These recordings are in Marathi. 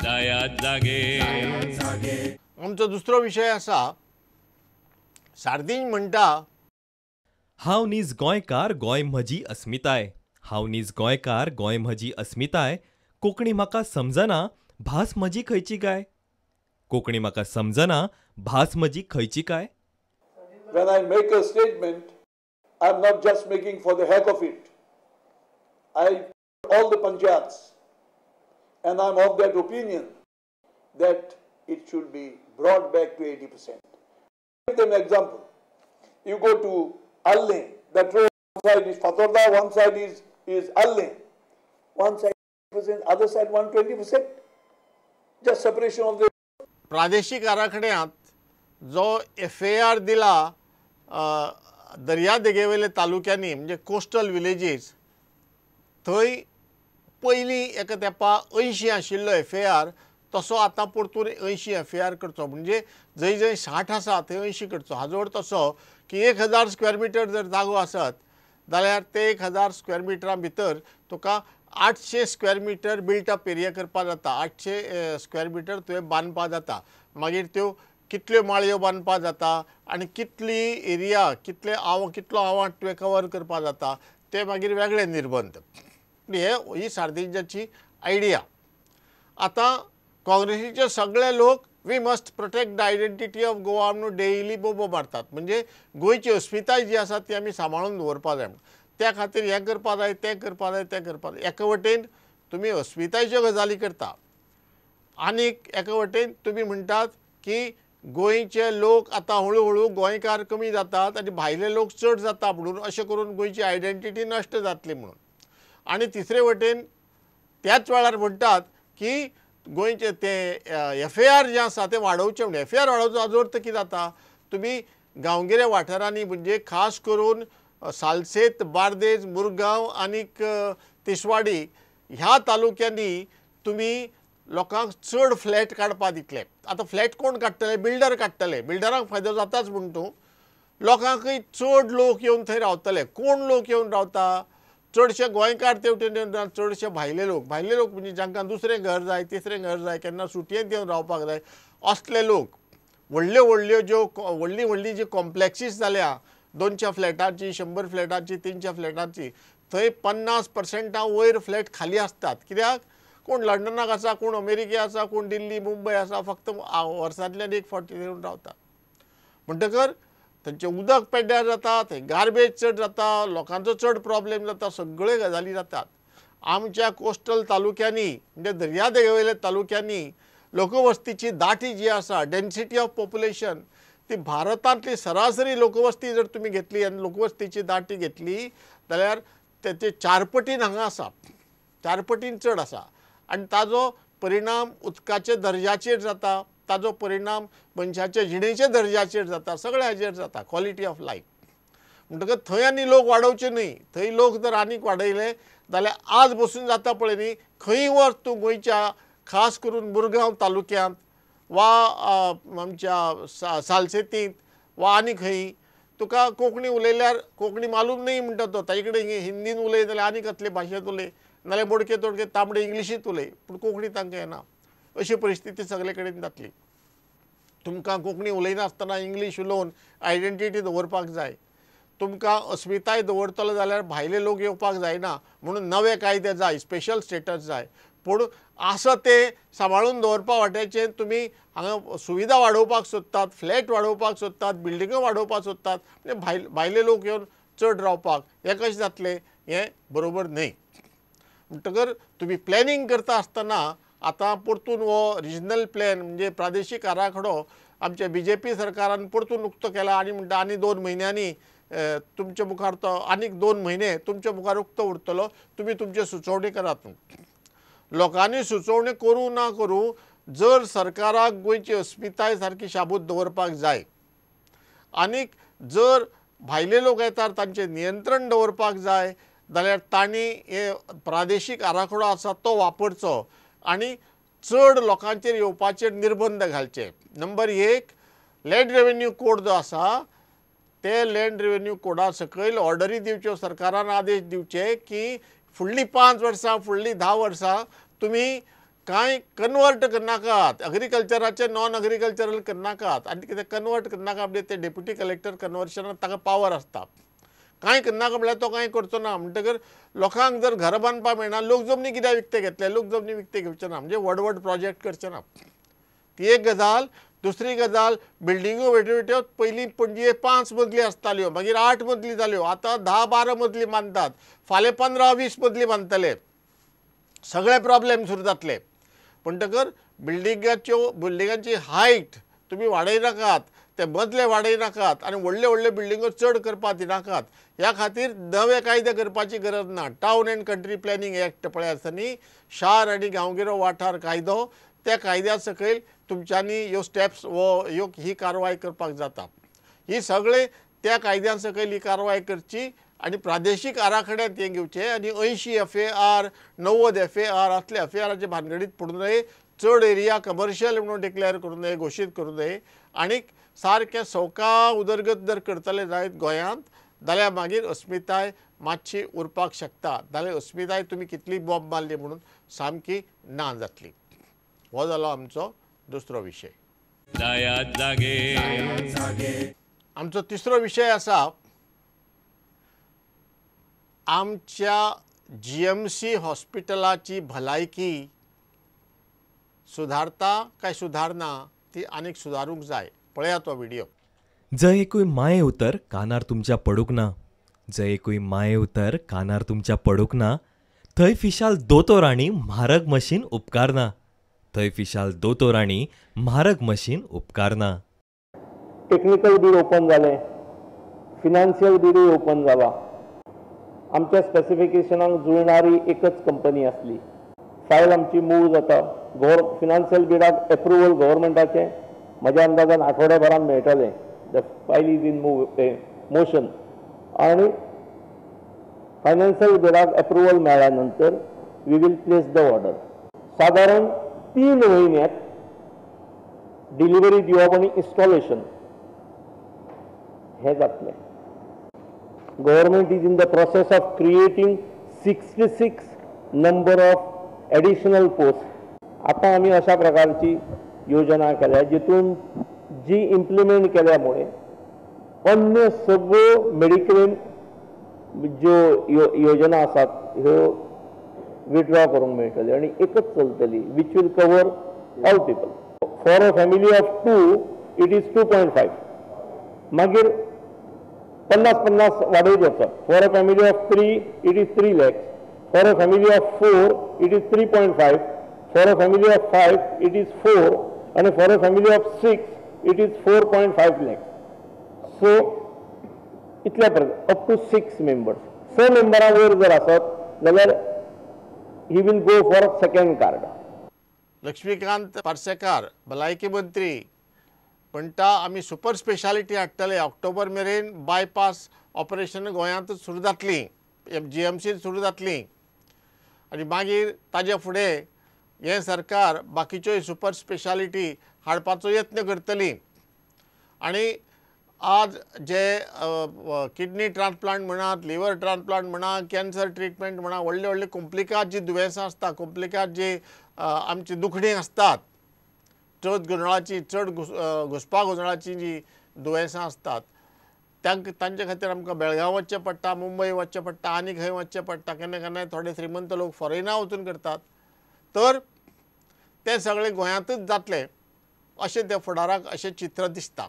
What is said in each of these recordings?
जायात जागे। आमचो दुसरो विषय आसा सार्दींज म्हणटा हांव नीज गोंयकार, गोंय म्हजी अस्मिताय। हांव नीज गोंयकार, गोंय म्हजी अस्मिताय। कोंकणी म्हाका समजना, भास म्हजी खंयची काय। कोंकणी म्हाका समजना, भास म्हजी खंयची काय। When I make a statement, I'm not just making for the heck of it. I all the panchayats, and I'm of that opinion that it should be brought back to 80%. Give them an example. You go to Alle, that road, one side is Fatorda, one side is Alle. One side 100%, other side 120%. Just separation of the प्रादेशीक आराखड्यांत जो FAR दिला दर्या देगेवेले तालुक्यांनी म्हणजे कोस्टल विलेजीस थंय पयलीं एका तेंपा 80 आशिल्लो FAR तसो आतां परतून 80 FAR करचो म्हणजे जंय जंय 60 आसा थंय 80 करचो। हाजो अर्थ असो की 1000 स्क्वेअर मिटर जर जागो आसत जाल्यार ते 1000 स्क्वेअर मिटरां भितर तुका 800 square meter built up area करपा जाता। 800 स्क्वेअर मिटर तुवें बांदपा जाता। मागीर त्यो कितल्यो माळयो बांदपा जाता आनी कितली एरिया कितलो आवांत तुवें कवर करपा जाता ते मागीर वेगळे निर्बंध। ही सार्दिंजाची आयडिया। आतां काँग्रेसीचे सगळे लोक we must protect the identity of Goa म्हणून डेली बोबो मारतात। म्हणजे गोंयची अस्मिताय जी आसा ती आमी सांबाळून दवरपा जाय म्हणून त्या खातीर हें करपा जाय तें करपा जाय तें करपा जाय। एका वटेन तुमी अस्मितायेच्यो गजाली करता आनीक एका वटेन तुमी म्हणटात की गोंयचे लोक आतां हळू हळू गोंयकार कमी जातात आनी भायले लोक चड जाता म्हणून अशें करून गोंयची आयडेंटिटी नश्ट जातली म्हणून। आनी तिसरे वटेन त्याच वेळार म्हणटात की गोंयचे ते FAR जें आसा तें वाडोवचें म्हणून। FAR वाडोवचो हाजो अर्थ कितें जाता तुमी गांवगिऱ्या वाठारांनी म्हणजे खास करून सालसेत, बार्देस, मुरगांव आनीक तिसवाडी ह्या तालुक्यांनी तुमी लोकांक चड फ्लॅट काडपा दितले। आतां फ्लॅट कोण काडटले? बिल्डर काडटले। बिल्डरांक फायदो जाताच म्हूण तूं लोकांकय चड लोक येवन थंय रावतले। कोण लोक येवन रावता? चडशे गोंयकार तेवटेन येवन रावतात, चडशे भायले लोक म्हणजे जांकां दुसरें घर जाय, तिसरें घर जाय, केन्ना सुटयेंत येवन रावपाक जाय असले लोक। व्हडली जी कॉम्प्लेक्सीस जाल्या 200 फ्लॅटांची, 100 फ्लॅटांची, 300 फ्लॅटांची थंय 50% वयर फ्लॅट खाली आसतात। कित्याक? कोण लंडनाक आसा, कोण अमेरिके आसा, कोण दिल्ली, मुंबय आसा, फक्त वर्सांतल्यान एक फावटी येवन रावतात। म्हणटकर थंयचें उदक पेड्ड्यार जाता, थंय गार्बेज चड जाता, लोकांचो चड प्रॉब्लेम जाता, सगळ्यो गजाली जातात। आमच्या कोस्टल तालुक्यांनी म्हणजे दर्या देगेवयल्या तालुक्यांनी लोकवस्तीची दाटी जी आसा, डेन्सिटी ऑफ पॉप्युलेशन ती भारतांतली सरासरी लोकवस्ती जर तुमी घेतली आनी लोकवस्तीची दाटी घेतली जाल्यार तेचे 4 पटीन हांगा आसा, 4 पटीन चड आसा। आनी ताजो परिणाम उदकाच्या दर्जाचेर जाता, ताजो परिणाम मनशाच्या जिणेच्या दर्जाचेर जाता, सगळ्या हाचेर जाता, क्वॉलिटी ऑफ लायफ। म्हणटकच थंय आनी लोक वाडोवचे न्ही। थंय लोक जर आनीक वाडयले जाल्यार आज बसून जाता पळय न्ही, खंय वच तूं गोंयच्या खास करून मुरगांव तालुक्यांत वा आमच्या सालसेतींत वा आनी खंय तुका कोंकणी उलयल्यार कोंकणी मालूम न्ही म्हणटा तो, ताजे कडेन हिंदीन उलय जाल्यार आनी कसले भाशेंत उलय नाल्यार मोडके तोडके तांबडे इंग्लिशींत उलय पूण कोंकणी तांकां येना। अशी परिस्थिती सगळे कडेन जातली। तुमकां कोंकणी उलयनासतना इंग्लीश उलोवन आयडेंटिटी दवरपाक जाय। तुमकां अस्मिताय दवरतलो जाल्यार भायले लोक येवपाक जायना म्हणून नवे कायदे जाय, स्पेशल स्टेटस जाय। पूण आसा ते सांबाळून दवरपा वाट्याचें तुमी हांगा सुविधा वाडोवपाक सोदतात, फ्लॅट वाडोवपाक सोदतात, बिल्डिंगो वाडोवपाक सोदतात म्हणजे भायले लोक येवन चड रावपाक हें कशें जातलें? हें बरोबर न्हय। म्हणटकर तुमी प्लॅनिंग करता आसतना आतां परतून हो रिजनल प्लॅन म्हणजे प्रादेशीक आराखडो आमच्या BJP सरकारान परतून उक्तो केला आनी म्हणटा आनी 2 म्हयन्यांनी तुमच्या मुखार तो आनीक 2 म्हयने तुमच्या मुखार उक्तो उरतलो, तुमी तुमचे सुचोवणी करात। लोकांनी सुचोवणी करूं ना करूं जर सरकाराक गोंयची अस्मिताय सारकी शाबूत दवरपाक जाय आनीक जर भायले लोक येतात तांचें नियंत्रण दवरपाक जाय जाल्यार तांणी हे प्रादेशीक आराखडो आसा तो वापरचो आनी चड लोकांचेर येवपाचेर निर्बंध घालचे। नंबर 1 लँड रेवेन्यू कोड जो आसा ते लँड रेवेन्यू कोडा सकयल ऑर्डरी दिवच्यो, सरकारान आदेश दिवचे की फुडलीं 5 वर्सां फुडलीं 10 वर्सां तुमी कांय कन्वर्ट करनाकात, एग्रीकल्चराचे नॉन एग्रीकल्चरल करनाकात आनी कितें कन्वर्ट करनाका म्हणजे ते डेप्युटी कलेक्टर कन्वर्शनाक ताका पावर आसता. कांय करनाका म्हळ्यार तो कांय करचो ना. म्हणटकर लोकांक जर घर बांदपाक मेळना, लोक जमनी कित्याक विकते घेतले, लोक जमनी विकते घेवचे ना, म्हणजे व्हड व्हड प्रोजेक्ट करचे ना. ती एक गजाल. दुसरी गजाल, बिल्डिंगो वेगळ्यो पयलीं पणजे 5 मजली आसताल्यो, मागीर 8 मजली जाल्यो, आतां 10-12 मजली बांदतात, फाल्यां 15-20 मजली बांदतले. सगळे प्रॉब्लेम सुरू जातले. म्हणटकर बिल्डिंगांची हायट तुमी वाडयनाकात, ते मजले वाडयनाकात आनी व्हडल्यो व्हडल्यो बिल्डिंगो चड करपाक दिनाकात. ह्या खातीर नवे कायदे करपाची गरज ना. Town end country planning act पळय आसा न्ही, शार आनी गांवगिरो वाठार कायदो, त्या कायद्या सकयल तुमच्यांनी ह्यो स्टेप्स ही कारवाय करपाक जाता. ही सगळे त्या कायद्या सकयल ही कारवाय करची आनी प्रादेशीक आराखड्यांत हे घेवचे आनी 80 FAR 90 FAR असल्या FARाचे भानगडीत पडूं नये. चड एरिया कमर्शियल म्हणून डिक्लेअर करूं नये, घोशीत करूं नये. आनीक सारकें सवका उदरगत जर करतले जायत गोंयांत जाल्यार मागीर अस्मिताय मातशी उरपाक शकता. जाल्यार अस्मिताय तुमी कितली बॉब मारली म्हणून सामकी ना जातली. हो जालो आमचो दुसरो विशय. आमचो तिसरो विशय आसा आमच्या GMC हॉस्पिटलाची भलायकी सुधारता काय सुधारना ती आनीक सुदारूंक जाय. पळया तो व्हिडिओ. जय एकूय माये उतर कानार तुमच्या पडूंक ना, जय एकूय माये उतर कानार तुमच्या पडूंक ना, थंय फिशाल दोतोर आनी म्हारग मशीन उपकारना, थंय फिशाल दोतोर आनी म्हारग मशीन उपकारना. टेक्निकल बीड ओपन जालें, फिनान्शियल बीडूय ओपन जाला. आमच्या स्पेसिफिकेशनाक जुळणारी एकच कंपनी आसली. फायल आमची मूव जाता. फिनान्शियल बीडाक एप्रुवल गव्हर्मेंटाचें म्हज्या अंदाजान आठवड्याभरान मेळटलें. The file is in motion. आनी फायनान्शियल बीडाक एप्रुवल मेळ्ळ्या नंतर we will place the order. सादारण 3 म्हयन्यात डिलिव्हरी दिवप आनी इन्स्टॉलेशन हे जातलें. Government is in the process of creating 66 number of additional posts. आता आम्ही अशा प्रकारची योजना केल्या जितून जी इम्प्लिमेंट केल्यामुळे अन्य सगळ्यो मेडिक्लेम ज्यो योजना आसात ह्यो विथड्रॉ करूंक मेळटली आनी एकच चलतली which will cover all people. For a family of 2 it is 2.5. मागीर 50-50 वाडयत वचप. For a family of 3 it is 3 lakhs. For a family of 4 it is 3.5. For a family of 5 it is 4 आणि for a family of 6 it is 4.5 lakhs. So इतल्या पर्यंत अप टू 6 members. 6 मेंबरां वयर जर आसत जाल्यार he will go for second card. Laxmikant Parsekar भलायकी मंत्री म्हणटा आमी सुपर स्पेशालिटी हाडटले. ऑक्टोबर मेरेन बायपास ऑपरेशन गोंयांतच सुरू जातली, GMC सुरू जातली आनी मागीर ताजे फुडें हें सरकार बाकीच्योय सुपर स्पेशालिटी हाडपाचो यत्न करतली. आनी आज जे किडनी ट्रान्सप्लांट म्हणात, लिवर ट्रान्सप्लांट म्हणा, कॅन्सर ट्रिटमेंट म्हणा, व्हडले व्हडले कॉम्प्लिकाट जी दुयेंसां आसता, कॉम्प्लिकाट जी आमची दुखणी आसतात, चड घुसपा गोंधळाची जी दुयेंसां आसतात तांचे खातीर आमकां बेळगांव वचचें पडटा, मुंबय वचचें पडटा, आनी खंय वचचें पडटा. केन्ना केन्नाय थोडे श्रीमंत लोक फॉरेना वचून करतात. तर तें सगळें गोंयांतच जातलें अशें त्या फुडाराक अशें चित्र दिसता.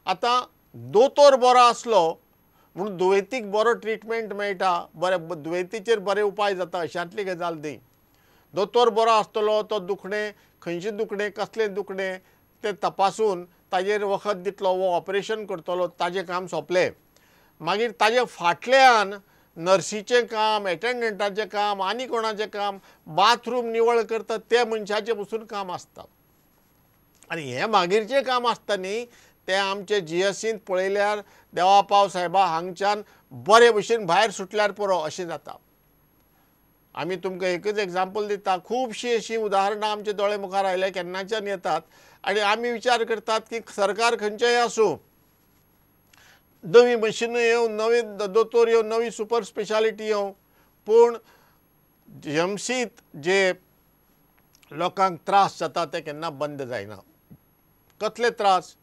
आतां दोतोर बरो आसलो म्हणून दुयेंतीक बरो ट्रिटमेंट मेळटा, दुयेंतीचेर बरे उपाय जाता अशांतली गजाल न्ही. दोतोर बरो आसतलो, तो दुखणें खंयचें दुखणें कसलें दुखणें तें तपासून ताजेर वखद दितलो, वो ऑपरेशन करतलो, ताजें काम सोंपलें. मागीर ताजे फाटल्यान नर्सीचें काम, एटेंडंटाचें काम, आनी कोणाचें काम, बाथरूम निवळ करता त्या मनशाचें पसून काम आसता. आनी हें मागीरचें काम आसता न्ही तें आमचे GSCंत पळयल्यार देवा पाव साहेबा हांगच्यान बरे भशेन भायर सुटल्यार पुरो अशें जाता. आमी तुमकां एकच एग्जाम्पल दिता. खुबशीं अशीं उदाहरणां आमचे दोळे मुखार आयले केन्नाच्यान येतात आनी आमी विचार करतात की सरकार खंयचेंय आसूं, नवी मशिनां येवं, नवे दोतोर येवं, नवी सुपर स्पेशालिटी येवं, पूण GMCंत जे लोकांक त्रास जाता ते केन्ना बंद जायना. कसले त्रास?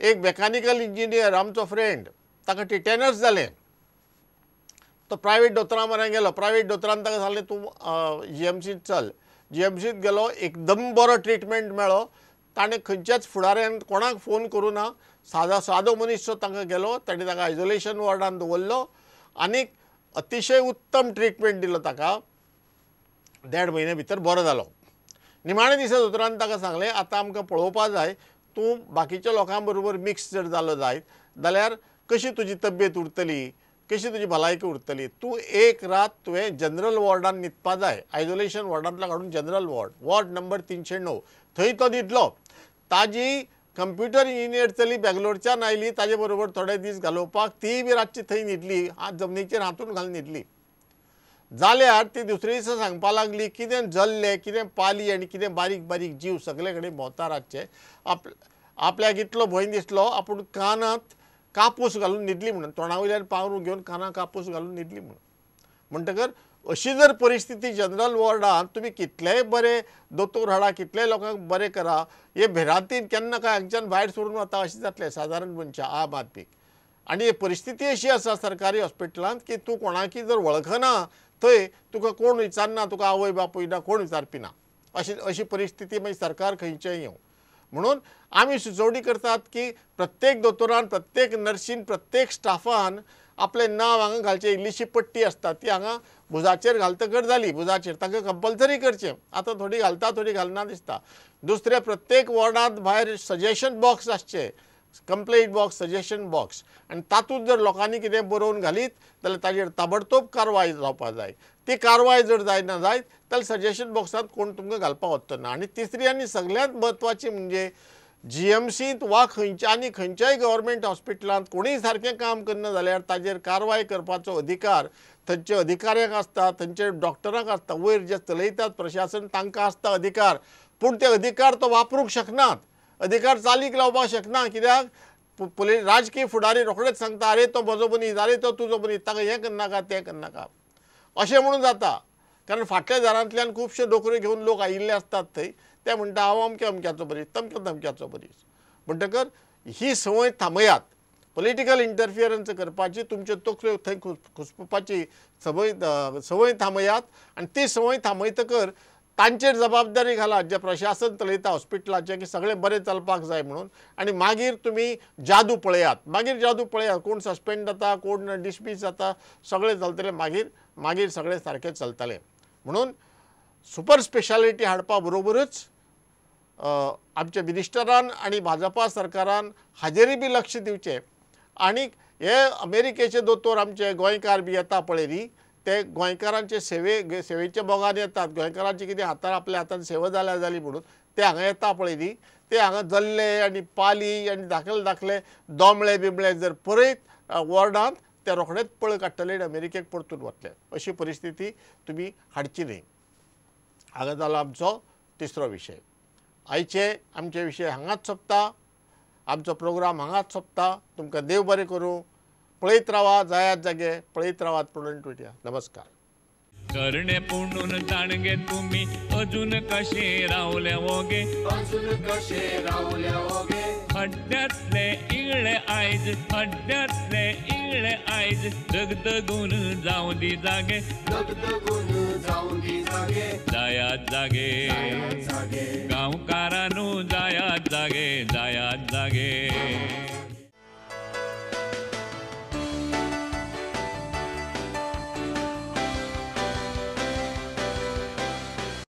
एक मेकॅनिकल इंजिनियर आमचो फ्रेंड, ताका टिटेनस जालें. तो प्रायवेट दोतोरा म्हऱ्यान गेलो. प्रायवेट दोतोरान ताका सांगलें तूं GMCत चल. GMCत गेलो, एकदम बरो ट्रिटमेंट मेळ्ळो. ताणें खंयच्याच फुडाऱ्यान कोणाक फोन करूं ना. सादो मनीस जो ताका गेलो, ताणें ताका आयसोलेशन वॉर्डान दवरलो आनीक अतिशय उत्तम ट्रिटमेंट दिलो ताका. 1.5 म्हयने भितर बरो जालो. निमाणे दिसा दोतोरान ताका सांगलें, आतां आमकां पळोवपा जाय, तूं बाकीच्या लोकां बरोबर मिक्स जर जालो जायत जाल्यार कशी तुजी तब्येत उरतली, कशी तुजी भलायकी उरतली. तूं एक रात तुवें जनरल वॉर्डान न्हिदपा जाय. आयसोलेशन वॉर्डांतलो काडून जनरल वॉर्ड नंबर 309 थंय तो न्हिदलो. ताजी कंप्युटर इंजिनियर चली बेंगलोरच्यान आयली, ताजे बरोबर थोडे दीस घालोवपाक ती बी रातची थंय न्हिदली. जमनीचेर हातून घालून न्हिदली. जाल्यार ती दुसरे दिसा सांगपा लागली कितें जल्लें, कितें पाली आनी कितें बारीक बारीक जीव सगळे कडेन भोंवता रातचे. आपल्याक इतलो भंय दिसलो, आपूण कानांत कापूस घालून न्हिदली म्हणून, तोंडा वयल्यान पावरू घेवन कानां कापूस घालून न्हिदली म्हणून. म्हणटकर अशी जर परिस्थिती जनरल वॉर्डांत तुमी कितलेय बरे दोतोर हाडा, कितलेय लोकांक बरें करा, हे भिरांतीन केन्ना काय हांगच्यान भायर सोडून वता अशें जातलें सादारण मनशां आम आदमीक. आनी ही परिस्थिती अशी आसा सरकारी हॉस्पिटलांत की तूं कोणाकी जर वळखना थंय तुका कोण विचारना, तुका आवय बापूय ना, कोण विचारपी ना. अशी परिस्थिती मागीर सरकार खंयचेय येवं. म्हणून आमी सुचोवणी करतात की प्रत्येक दोतोरान, प्रत्येक नर्सीन, प्रत्येक स्टाफान आपलें नांव हांगा घालचें. इल्लीशी पट्टी आसता ती हांगा भुजाचेर घालतकच जाली. भुजाचेर तांकां कंपल्सरी करचें. आतां थोडी घालता, थोडी घालना दिसता. दुसरें, प्रत्येक वॉर्डांत भायर सजेशन बॉक्स आसचे, कंप्लेंट बॉक्स, सजेशन बॉक्स. आनी तातूंत जर लोकांनी कितें बरोवन घालीत जाल्यार ताजेर ताबडतोब कारवाय जावपा जाय. ती कारवाय जर जायना जायत जाल्यार सजेशन बॉक्सांत कोण तुमकां घालपाक वचचो ना. आनी तिसरी आनी सगळ्यांत म्हत्वाची म्हणजे GMCत वा खंयच्याय गव्हर्मेंट हॉस्पिटलांत कोणीय सारकें काम करना जाल्यार ताजेर कारवाय करपाचो अधिकार थंयचे अधिकाऱ्यांक आसता, थंयचे डॉक्टरांक आसता. वयर जे चलयतात प्रशासन तांकां आसता अधिकार, पूण ते अधिकार तो वापरूंक शकनात. अधिकार चालीक लावपाक शकना. कित्याक राजकीय फुडारी रोखडेच सांगता, आरे तो म्हजो मनीस, आरे तो तुजो मनीस, ताका हें करनाका, तें करनाका अशें म्हणून जाता. कारण फाटल्या दारांतल्यान खुबशे नोकऱ्यो घेवन लोक आयिल्ले आसतात थंय. ते म्हणटा हांव अमक्या अमक्याचो मनीस, तमक्या तमक्याचो मनीस. म्हणटकर ही संवय थांबयात. पॉलिटिकल इंटरफियरन्स करपाची, तुमच्यो तकल्यो थंय घुसपाची संवय थांबयात. आनी ती संवय थांबयतकर तांचेर जबाबदारी घालात, जे प्रशासन चलयता हॉस्पिटलाचें, की सगळें बरें चलपाक जाय म्हणून. आनी मागीर तुमी जादू पळयात. कोण सस्पेंड जाता, कोण डिसमीस जाता, सगळें चलतलें. मागीर सगळें सारकें चलतलें. म्हणून सुपर स्पेशालिटी हाडपा बरोबरच आमच्या मिनिस्टरान आनी भाजपा सरकारान हाजेरूय बी लक्ष दिवचें. आनीक हे अमेरिकेचे दोतोर आमचे गोंयकार बी येता पळय न्ही, ते गोंयकारांचे सेवेच्या बोगान येतात. गोंयकारांची कितें आपल्या हातान सेवा जाली म्हणून ते हांगा येता पळय न्ही, ते हांगा जल्ले आनी पाली आनी दाखले दोमळे बिमळे जर पळयत वॉर्डांत, ते रोखडेच पळ काडटले आनी अमेरिकेक परतून वतले. अशी परिस्थिती तुमी हाडची न्ही. हांगा जालो आमचो तिसरो विशय. आयचे आमचे विशय हांगाच सोंपता. आमचो प्रोग्राम हांगाच सोंपता. तुमकां देव बरें करूं. पळयत रावा जायात जागे, पळयत रावात पुणून मिडिया. नमस्कार. करणे पुणून जाणगे तुम्ही अजून कशे रावल्या वोगे, हड्ड्यातले इगळे आयज, हड्ड्यातले इगळे आयज, दगदगून जावं दी जागे, जायात जागे, गांवकारांनू जायात जागे.